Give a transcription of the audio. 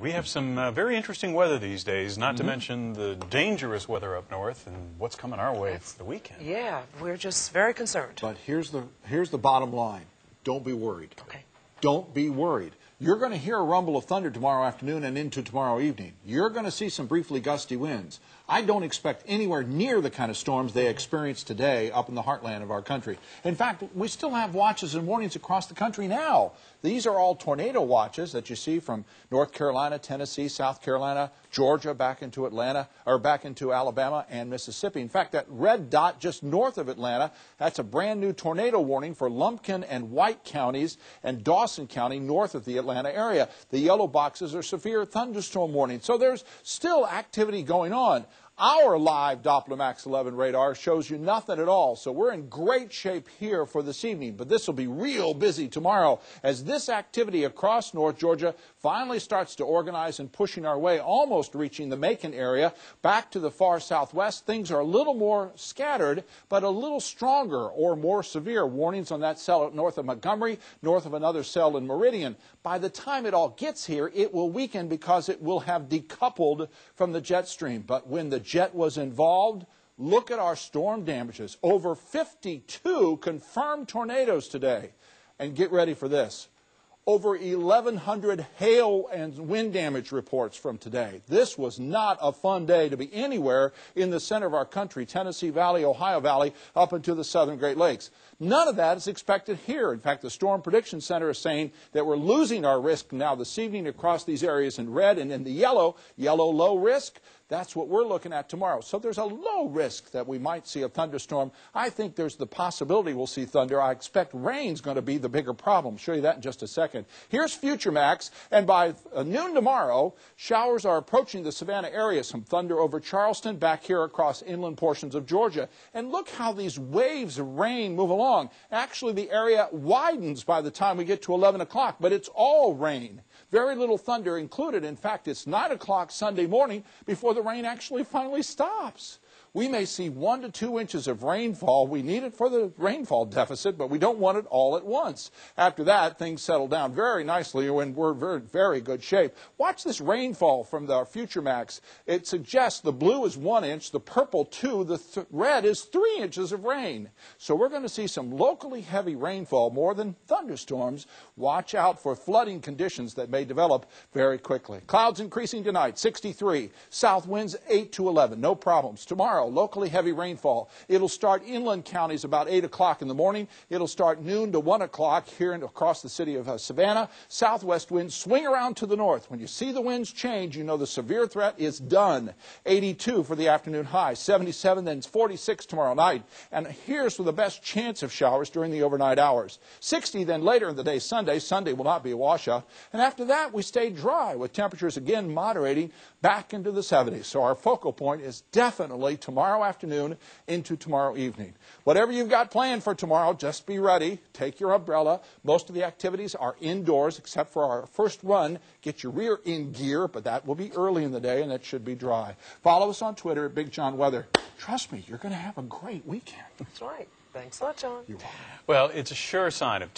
We have some very interesting weather these days, not to mention the dangerous weather up north and what's coming our way for the weekend. Yeah, we're just very concerned. But here's the bottom line. Don't be worried. Okay. Don't be worried. You're going to hear a rumble of thunder tomorrow afternoon and into tomorrow evening. You're going to see some briefly gusty winds. I don't expect anywhere near the kind of storms they experienced today up in the heartland of our country. In fact, we still have watches and warnings across the country now. These are all tornado watches that you see from North Carolina, Tennessee, South Carolina, Georgia, back into Atlanta, or back into Alabama and Mississippi. In fact, that red dot just north of Atlanta, that's a brand new tornado warning for Lumpkin and White counties and Dawson County north of the Atlanta area. The yellow boxes are severe thunderstorm warnings. So there's still activity going on. Our live Doppler Max 11 radar shows you nothing at all, so we're in great shape here for this evening. But this will be real busy tomorrow as this activity across North Georgia finally starts to organize and pushing our way, almost reaching the Macon area. Back to the far southwest, things are a little more scattered, but a little stronger or more severe. Warnings on that cell north of Montgomery, north of another cell in Meridian. By the time it all gets here, it will weaken because it will have decoupled from the jet stream. But when the jet was involved, look at our storm damages. Over 52 confirmed tornadoes today. And get ready for this. Over 1,100 hail and wind damage reports from today. This was not a fun day to be anywhere in the center of our country, Tennessee Valley, Ohio Valley, up into the southern Great Lakes. None of that is expected here. In fact, the Storm Prediction Center is saying that we're losing our risk now this evening across these areas in red and in the yellow low risk. That's what we're looking at tomorrow. So there's a low risk that we might see a thunderstorm. I think there's the possibility we'll see thunder. I expect rain's going to be the bigger problem. I'll show you that in just a second. Here's Future Max, and by noon tomorrow, showers are approaching the Savannah area. Some thunder over Charleston, back here across inland portions of Georgia. And look how these waves of rain move along. Actually, the area widens by the time we get to 11 o'clock, but it's all rain. Very little thunder included. In fact, it's 9 o'clock Sunday morning before the rain actually finally stops. We may see 1 to 2 inches of rainfall. We need it for the rainfall deficit, but we don't want it all at once. After that, things settle down very nicely and we're in very good shape. Watch this rainfall from the Future Max. It suggests the blue is 1 inch, the purple 2, the red is 3 inches of rain. So we're going to see some locally heavy rainfall, more than thunderstorms. Watch out for flooding conditions that may develop very quickly. Clouds increasing tonight, 63. South winds 8 to 11, no problems. Tomorrow, locally heavy rainfall. It'll start inland counties about 8 o'clock in the morning. It'll start noon to 1 o'clock here across the city of Savannah. Southwest winds swing around to the north. When you see the winds change, you know the severe threat is done. 82 for the afternoon high, 77, then 46 tomorrow night. And here's for the best chance of showers during the overnight hours. 60 then later in the day Sunday. Sunday will not be a washout. And after that, we stay dry with temperatures again moderating back into the 70s. So our focal point is definitely tomorrow afternoon into tomorrow evening. Whatever you've got planned for tomorrow, just be ready. Take your umbrella. Most of the activities are indoors, except for our first run. Get your rear in gear, but that will be early in the day, and it should be dry. Follow us on Twitter at Big John Weather. Trust me, you're going to have a great weekend. That's right. Thanks a lot, John. You're welcome. Well, it's a sure sign of